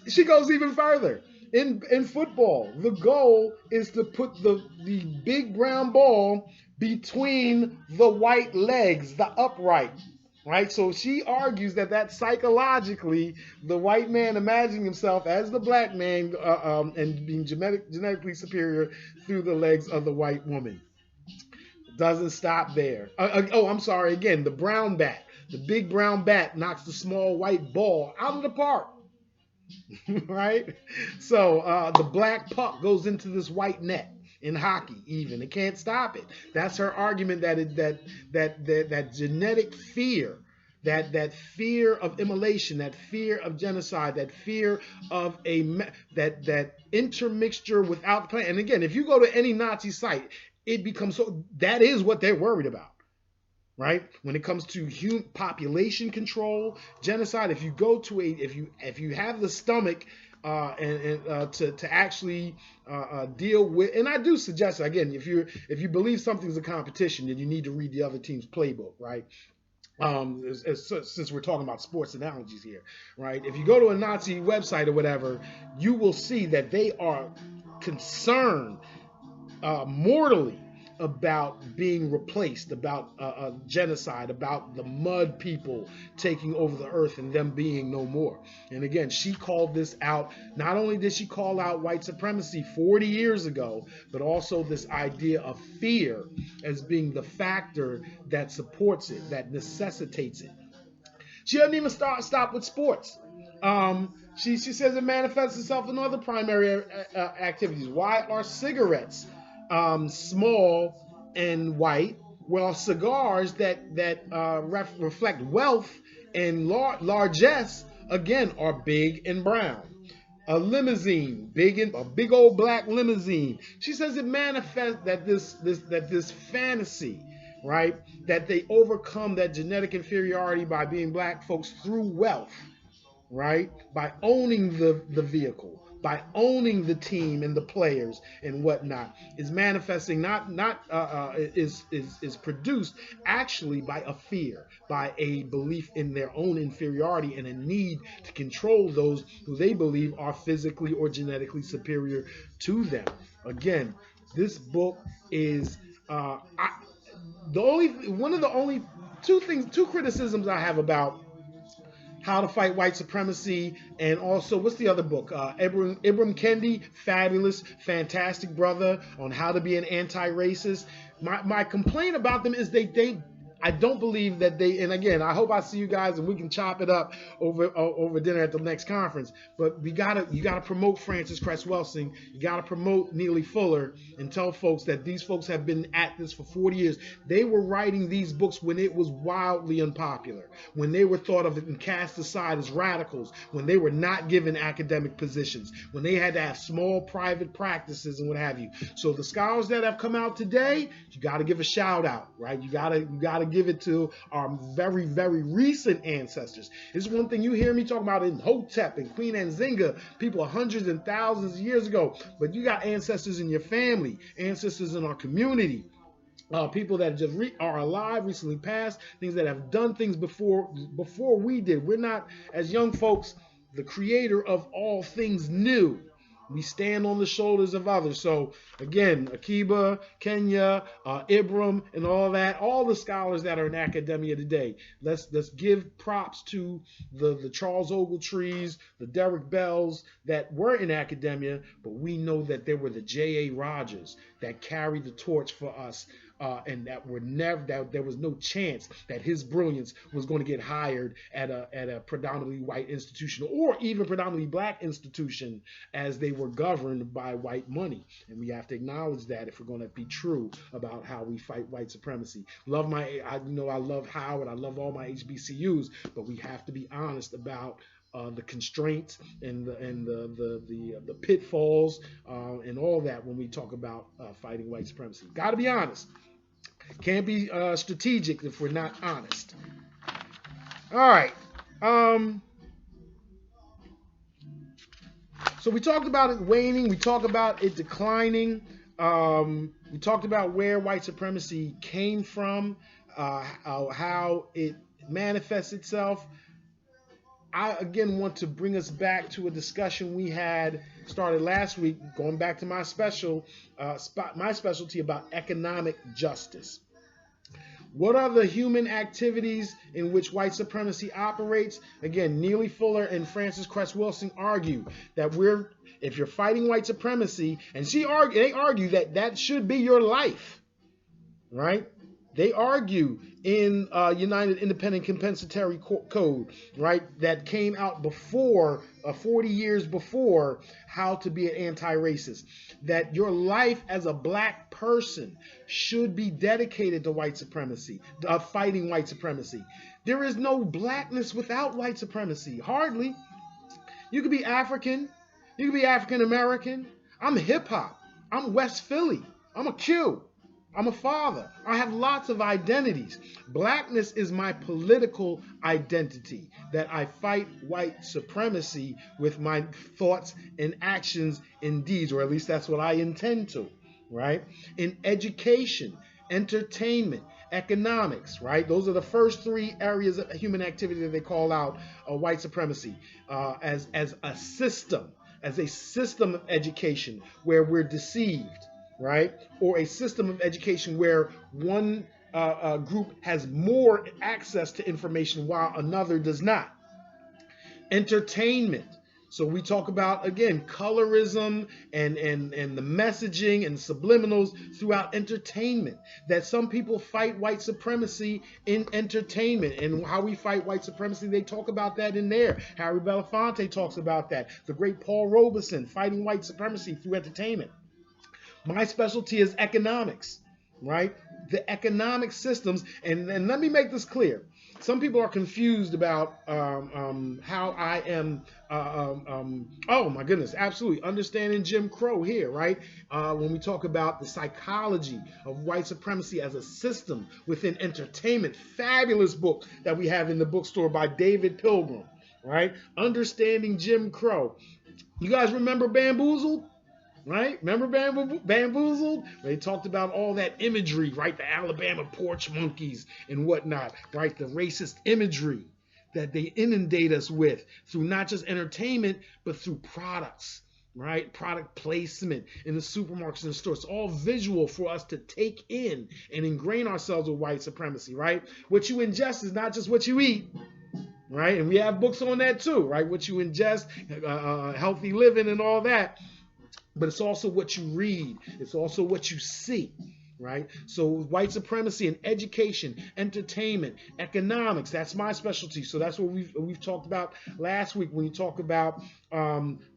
She goes even further. In football, the goal is to put the big brown ball between the white legs, the upright. Right, so she argues that psychologically, the white man imagining himself as the black man and being genetically superior through the legs of the white woman. Doesn't stop there. I'm sorry. Again, the brown bat, the big brown bat knocks the small white ball out of the park. Right, so the black puck goes into this white net. In hockey, even it can't stop it. That's her argument that genetic fear, that fear of immolation, that fear of genocide, that fear of that intermixture without plan. And again, if you go to any Nazi site, it becomes so that is what they're worried about. Right, when it comes to population control, genocide. If you go to if you have the stomach to actually deal with, and I do suggest again, if you believe something's a competition, then you need to read the other team's playbook, right? Since we're talking about sports analogies here, right? If you go to a Nazi website or whatever, you will see that they are concerned mortally about being replaced, about genocide, about the mud people taking over the earth and them being no more. And again, she called this out. Not only did she call out white supremacy 40 years ago, but also this idea of fear as being the factor that supports it, that necessitates it. She doesn't even stop with sports. She says it manifests itself in other primary activities. Why are cigarettes small and white, while cigars that reflect wealth and largesse again are big and brown? A limousine, a big old black limousine. She says it manifests that this fantasy, right, that they overcome that genetic inferiority by being black folks through wealth, right, by owning the vehicle, by owning the team and the players and whatnot, is manifesting is produced actually by a fear, by a belief in their own inferiority and a need to control those who they believe are physically or genetically superior to them. Again, this book is two criticisms I have about How to Fight White Supremacy, and also, what's the other book? Ibram Kendi, fabulous, fantastic brother on how to be an anti-racist. My complaint about them is I don't believe that they, and again, I hope I see you guys and we can chop it up over dinner at the next conference. But you gotta promote Frances Cress Welsing. You gotta promote Neely Fuller and tell folks that these folks have been at this for 40 years. They were writing these books when it was wildly unpopular, when they were thought of and cast aside as radicals, when they were not given academic positions, when they had to have small private practices and what have you. So the scholars that have come out today, you gotta give a shout out, right? You gotta give it to our very, very recent ancestors. It's one thing you hear me talking about in Hotep and Queen Nzinga, people hundreds and thousands of years ago, but you got ancestors in your family, ancestors in our community, people that just are alive, recently passed, things that have done things before we did. We're not, as young folks, the creator of all things new. We stand on the shoulders of others. So again, Akiba, Kenrya, Ibram, and all that, all the scholars that are in academia today, let's give props to the Charles Ogletrees, the Derek Bells that were in academia, but we know that there were the J.A. Rogers that carried the torch for us and that there was no chance that his brilliance was going to get hired at a predominantly white institution or even predominantly black institution, as they were governed by white money. And we have to acknowledge that if we're going to be true about how we fight white supremacy. I love Howard, I love all my HBCUs, but we have to be honest about the constraints and the pitfalls and all that when we talk about fighting white supremacy. Got to be honest. Can't be strategic if we're not honest. All right. So we talked about it waning. We talked about it declining. We talked about where white supremacy came from, how it manifests itself. I, again, want to bring us back to a discussion we had started last week, going back to my specialty about economic justice. What are the human activities in which white supremacy operates? Again, Neely Fuller and Frances Cress Wilson argue that if you're fighting white supremacy, and they argue that should be your life, right? They argue in United Independent Compensatory Code, right, that came out before, 40 years before How to Be an Anti-Racist, that your life as a black person should be dedicated to white supremacy, fighting white supremacy. There is no blackness without white supremacy, hardly. You could be African, you could be African American. I'm hip hop, I'm West Philly, I'm a Q. I'm a father. I have lots of identities. Blackness is my political identity, that I fight white supremacy with my thoughts and actions and deeds, or at least that's what I intend to, right? In education, entertainment, economics, right? Those are the first three areas of human activity that they call out white supremacy as a system of education where we're deceived, right? Or a system of education where one group has more access to information while another does not. Entertainment. So we talk about, again, colorism and the messaging and subliminals throughout entertainment. That some people fight white supremacy in entertainment, and how we fight white supremacy, they talk about that in there. Harry Belafonte talks about that. The great Paul Robeson, fighting white supremacy through entertainment. My specialty is economics, right? The economic systems, and let me make this clear. Some people are confused about how I am, oh my goodness, absolutely, understanding Jim Crow here, right? When we talk about the psychology of white supremacy as a system within entertainment, fabulous book that we have in the bookstore by David Pilgrim, right? Understanding Jim Crow. You guys remember Bamboozled? Right? Remember Bamboozled? They talked about all that imagery, right? The Alabama porch monkeys and whatnot, right? The racist imagery that they inundate us with through not just entertainment, but through products, right? Product placement in the supermarkets and stores. It's all visual for us to take in and ingrain ourselves with white supremacy, right? What you ingest is not just what you eat, right? And we have books on that too, right? What you ingest, healthy living and all that. But it's also what you read. It's also what you see, right? So white supremacy in education, entertainment, economics, that's my specialty. So that's what we've talked about last week when we talk about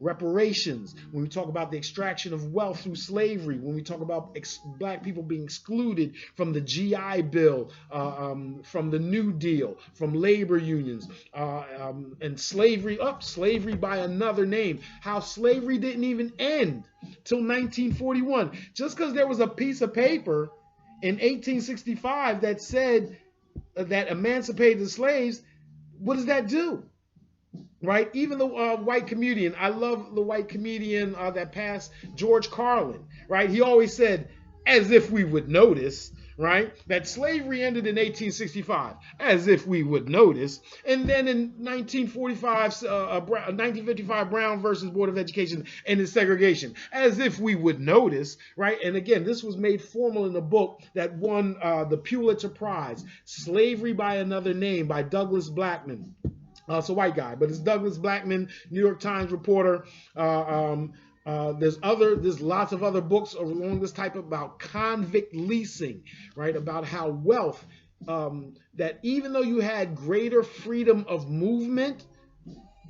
reparations, when we talk about the extraction of wealth through slavery, when we talk about black people being excluded from the GI Bill, from the New Deal, from labor unions, and slavery by another name, how slavery didn't even end till 1941. Just because there was a piece of paper in 1865 that said that emancipated the slaves, what does that do? Right? Even the white comedian, I love the white comedian that passed, George Carlin, right? He always said, as if we would notice, right? That slavery ended in 1865, as if we would notice. And then in 1955, Brown versus Board of Education ended segregation, as if we would notice, right? And again, this was made formal in a book that won the Pulitzer Prize, Slavery by Another Name by Douglas Blackman. It's a white guy, but it's Douglas Blackman, New York Times reporter. There's lots of other books along this type about convict leasing, right? About how wealth, that even though you had greater freedom of movement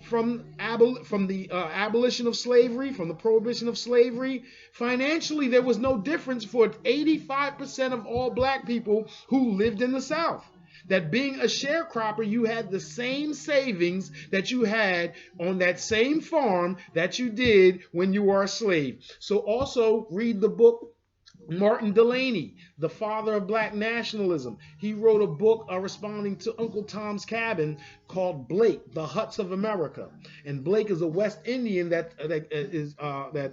from the abolition of slavery, from the prohibition of slavery, financially there was no difference for 85% of all black people who lived in the South. That being a sharecropper, you had the same savings that you had on that same farm that you did when you were a slave. So also read the book Martin Delany, the father of black nationalism. He wrote a book responding to Uncle Tom's Cabin called Blake, The Huts of America. And Blake is a West Indian that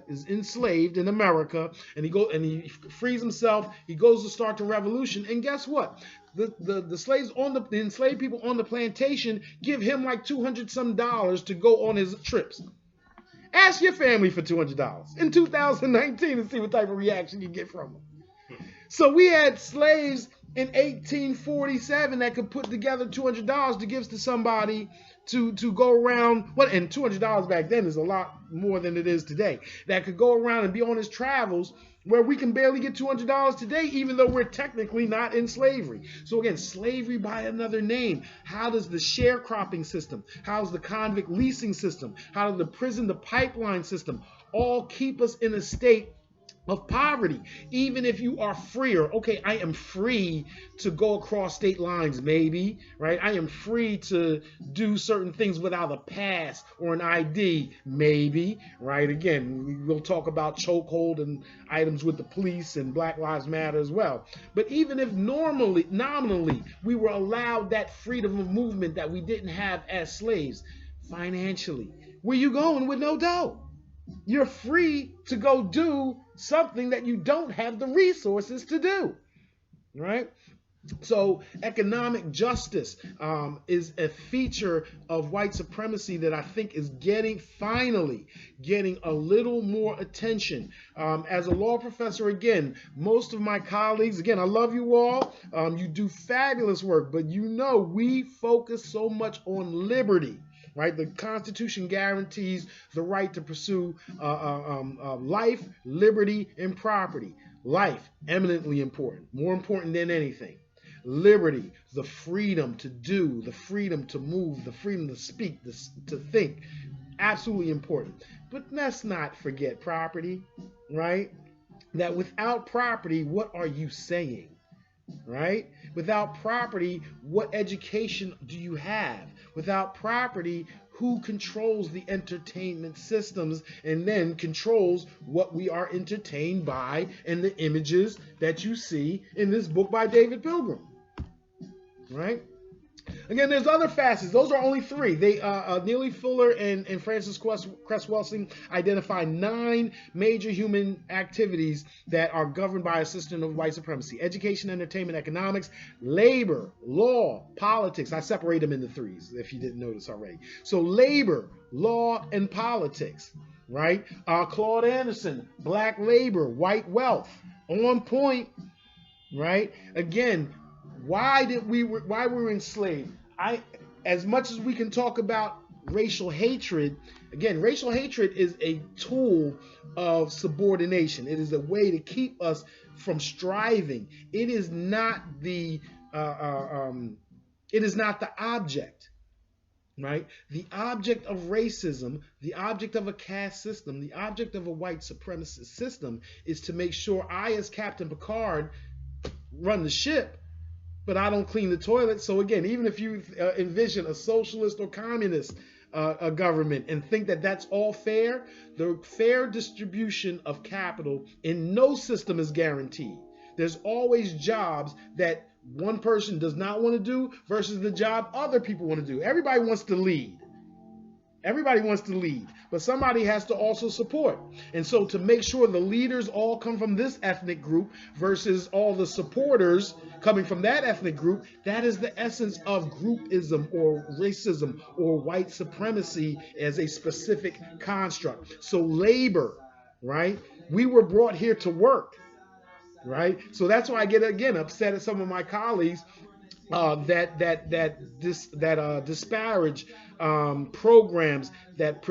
is enslaved in America, and he frees himself. He goes to start the revolution, and guess what? The slaves the enslaved people on the plantation give him like $200 some to go on his trips. Ask your family for $200 in 2019 and see what type of reaction you get from them. So we had slaves in 1847 that could put together $200 to give to somebody to go around. And $200 back then is a lot more than it is today. That could go around and be on his travels, where we can barely get $200 today, even though we're technically not in slavery. So again, slavery by another name. How does the sharecropping system, how's the convict leasing system, how does the prison, the pipeline system all keep us in a state of poverty? Even if you are freer, okay, I am free to go across state lines, maybe, right? I am free to do certain things without a pass or an ID, maybe, right? Again, we'll talk about chokehold and items with the police and Black Lives Matter as well. But even if nominally, we were allowed that freedom of movement that we didn't have as slaves, financially, where you going with no dough? You're free to go do something that you don't have the resources to do, right? So economic justice is a feature of white supremacy that I think is finally getting a little more attention. As a law professor, again, most of my colleagues, again, I love you all. You do fabulous work, but we focus so much on liberty. Right? The Constitution guarantees the right to pursue life, liberty, and property. Life, eminently important, more important than anything. Liberty, the freedom to do, the freedom to move, the freedom to speak, to think, absolutely important. But let's not forget property, right? That without property, what are you saying? Right? Without property, what education do you have? Without property, who controls the entertainment systems and then controls what we are entertained by and the images that you see in this book by David Pilgrim? Right? Again, there's other facets. Those are only three. Neely Fuller and Francis Cress Welsing identify 9 major human activities that are governed by a system of white supremacy: education, entertainment, economics, labor, law, politics. I separate them into 3s, if you didn't notice already. So labor, law, and politics, right? Claude Anderson, black labor, white wealth, on point, right? Again, why we were enslaved? As much as we can talk about racial hatred, again, racial hatred is a tool of subordination. It is a way to keep us from striving. It is not the object, right? The object of racism, the object of a caste system, the object of a white supremacist system is to make sure I, as Captain Picard, run the ship, but I don't clean the toilet. So again, even if you envision a socialist or communist a government and think that that's all fair, the fair distribution of capital in no system is guaranteed. There's always jobs that one person does not want to do versus the job other people want to do. Everybody wants to lead. Everybody wants to lead, but somebody has to also support. And so to make sure the leaders all come from this ethnic group versus all the supporters coming from that ethnic group, that is the essence of groupism or racism or white supremacy as a specific construct. So labor, right? We were brought here to work, right? So that's why I get, again, upset at some of my colleagues disparage programs that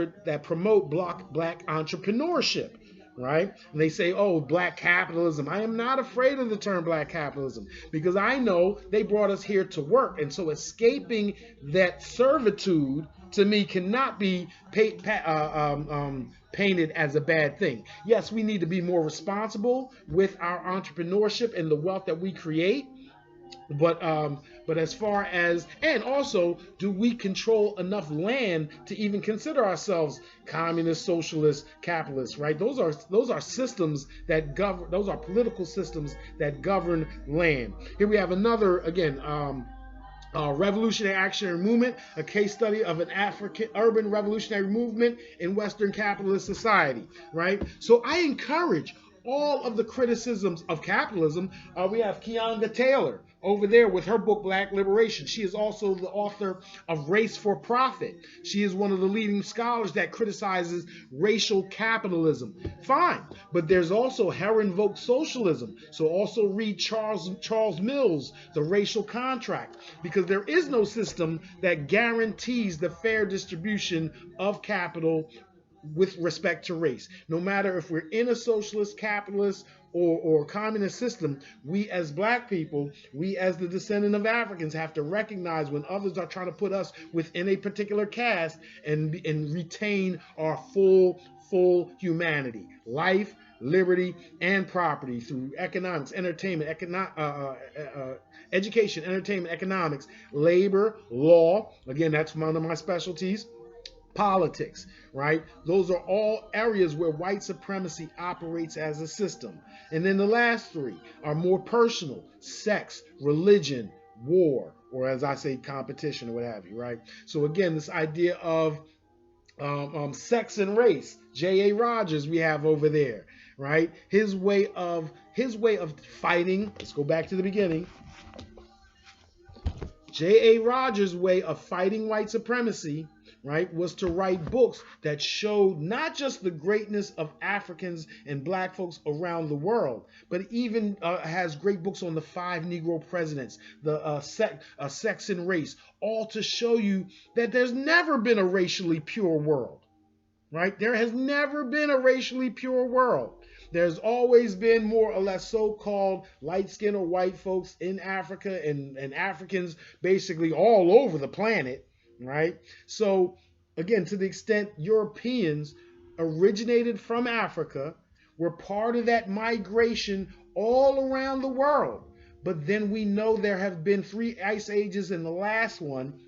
promote black entrepreneurship, right? And they say, "Oh, black capitalism." I am not afraid of the term black capitalism because I know they brought us here to work, and so escaping that servitude to me cannot be painted as a bad thing. Yes, we need to be more responsible with our entrepreneurship and the wealth that we create, but as far as, and also, do we control enough land to even consider ourselves communist, socialist, capitalist? Right? Those are systems that govern. Those are political systems that govern land. Here we have another again. Revolutionary Action Movement, a case study of an African urban revolutionary movement in Western capitalist society, right? So I encourage all of the criticisms of capitalism. We have Keonga Taylor over there with her book Black Liberation. She is also the author of Race for Profit. She is one of the leading scholars that criticizes racial capitalism. Fine, but there's also Herrenvolk socialism. So also read Charles Mills, The Racial Contract, because there is no system that guarantees the fair distribution of capital with respect to race. No matter if we're in a socialist, capitalist, or communist system, we as black people, we as the descendant of Africans, have to recognize when others are trying to put us within a particular caste and retain our full humanity, life, liberty, and property through economics, entertainment, education, entertainment, economics, labor, law. Again, that's one of my specialties. Politics, right? Those are all areas where white supremacy operates as a system. And then the last three are more personal: sex, religion, war, or as I say, competition, or what have you, right? So again, this idea of sex and race. J.A. Rogers, we have over there, right? His way of fighting. Let's go back to the beginning. J.A. Rogers' way of fighting white supremacy, right, was to write books that showed not just the greatness of Africans and black folks around the world, but even has great books on the 5 Negro presidents, the sex and race, all to show you that there's never been a racially pure world, right? There has never been a racially pure world. There's always been more or less so-called light-skinned or white folks in Africa and Africans basically all over the planet, right? So again, to the extent Europeans originated from Africa, were part of that migration all around the world. But then we know there have been 3 ice ages, and the last one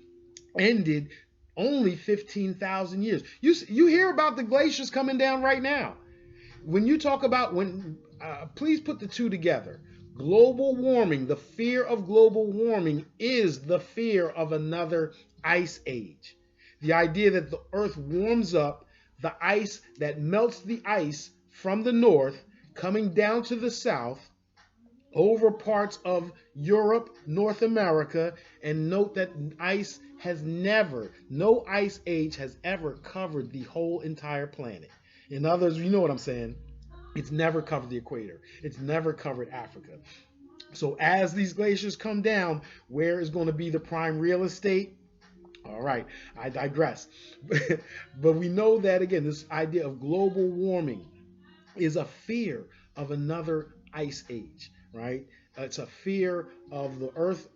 ended only 15,000 years. You hear about the glaciers coming down right now. When you talk about please put the two together. Global warming, the fear of global warming is the fear of another ice age. The idea that the earth warms up, the ice that melts the ice from the north coming down to the south over parts of Europe, North America, and note that no ice age has ever covered the whole entire planet. In others, you know what I'm saying? It's never covered the equator. It's never covered Africa. So as these glaciers come down, where is going to be the prime real estate? All right, I digress. But we know that, again, this idea of global warming is a fear of another ice age, right? It's a fear of the earth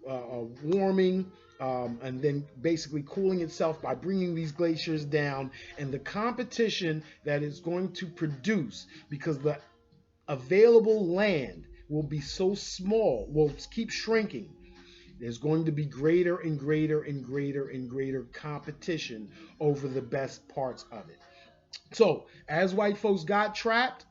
warming, and then basically cooling itself by bringing these glaciers down, and the competition that is going to produce, because the available land will be so small, will keep shrinking. There's going to be greater and greater and greater and greater competition over the best parts of it. So as white folks got trapped,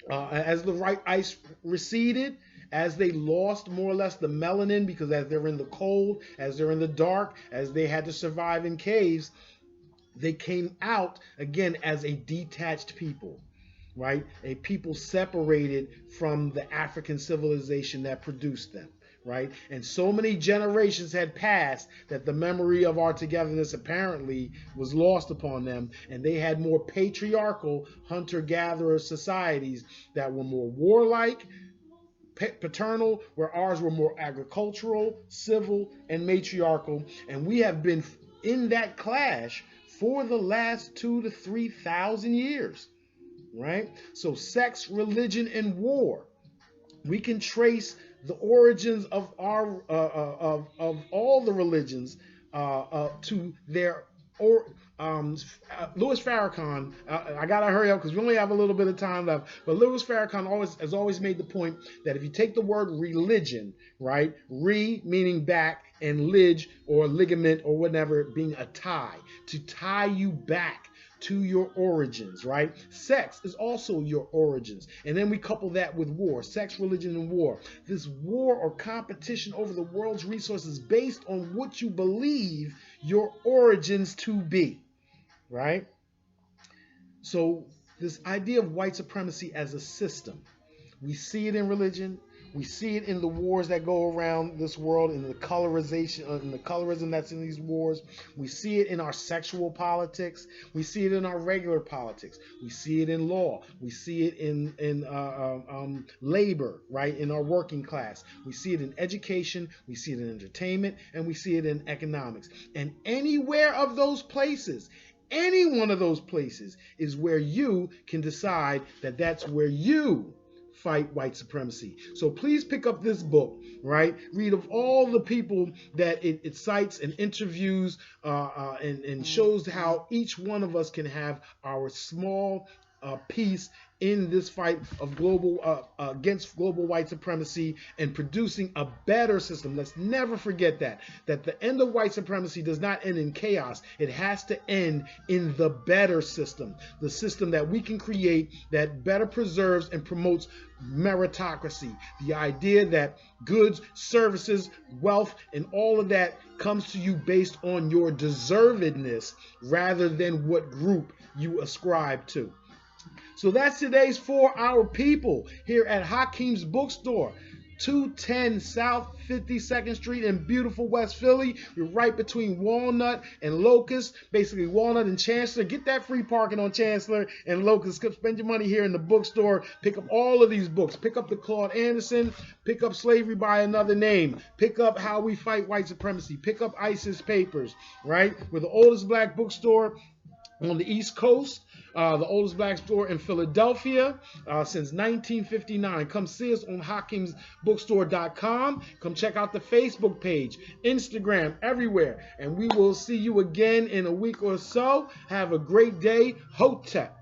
as the white ice receded, as they lost more or less the melanin, because as they're in the cold, as they're in the dark, as they had to survive in caves, they came out again as a detached people, right? A people separated from the African civilization that produced them, right? And so many generations had passed that the memory of our togetherness apparently was lost upon them, and they had more patriarchal hunter-gatherer societies that were more warlike, paternal, where ours were more agricultural, civil, and matriarchal. And we have been in that clash for the last 2,000 to 3,000 years, right? So sex, religion, and war. We can trace the origins of our of all the religions to their or Louis Farrakhan. I gotta hurry up because we only have a little bit of time left. But Louis Farrakhan has always made the point that if you take the word religion, right, meaning back, and lig or ligament or whatever being a tie, to tie you back to your origins, right? Sex is also your origins. And then we couple that with war, sex, religion, and war. This war or competition over the world's resources based on what you believe your origins to be, right? So this idea of white supremacy as a system, we see it in religion. We see it in the wars that go around this world, in the colorization, in the colorism that's in these wars. We see it in our sexual politics. We see it in our regular politics. We see it in law. We see it in labor, right? In our working class. We see it in education. We see it in entertainment, and we see it in economics. And anywhere of those places, any one of those places is where you can decide that that's where you fight white supremacy. So please pick up this book, right? Read of all the people that it cites and interviews and shows how each one of us can have our small piece in this fight of against global white supremacy and producing a better system. Let's never forget that the end of white supremacy does not end in chaos. It has to end in the better system, the system that we can create that better preserves and promotes meritocracy, the idea that goods, services, wealth, and all of that comes to you based on your deservedness rather than what group you ascribe to. So that's today's For Our People here at Hakim's Bookstore, 210 South 52nd Street in beautiful West Philly. We're right between Walnut and Locust, basically Walnut and Chancellor. Get that free parking on Chancellor and Locust. Spend your money here in the bookstore. Pick up all of these books. Pick up the Claude Anderson. Pick up Slavery by Another Name. Pick up How We Fight White Supremacy. Pick up ISIS Papers, right? We're the oldest black bookstore on the East Coast. The oldest black store in Philadelphia since 1959. Come see us on HakimsBookstore.com. Come check out the Facebook page, Instagram, everywhere. And we will see you again in a week or so. Have a great day. Hotep.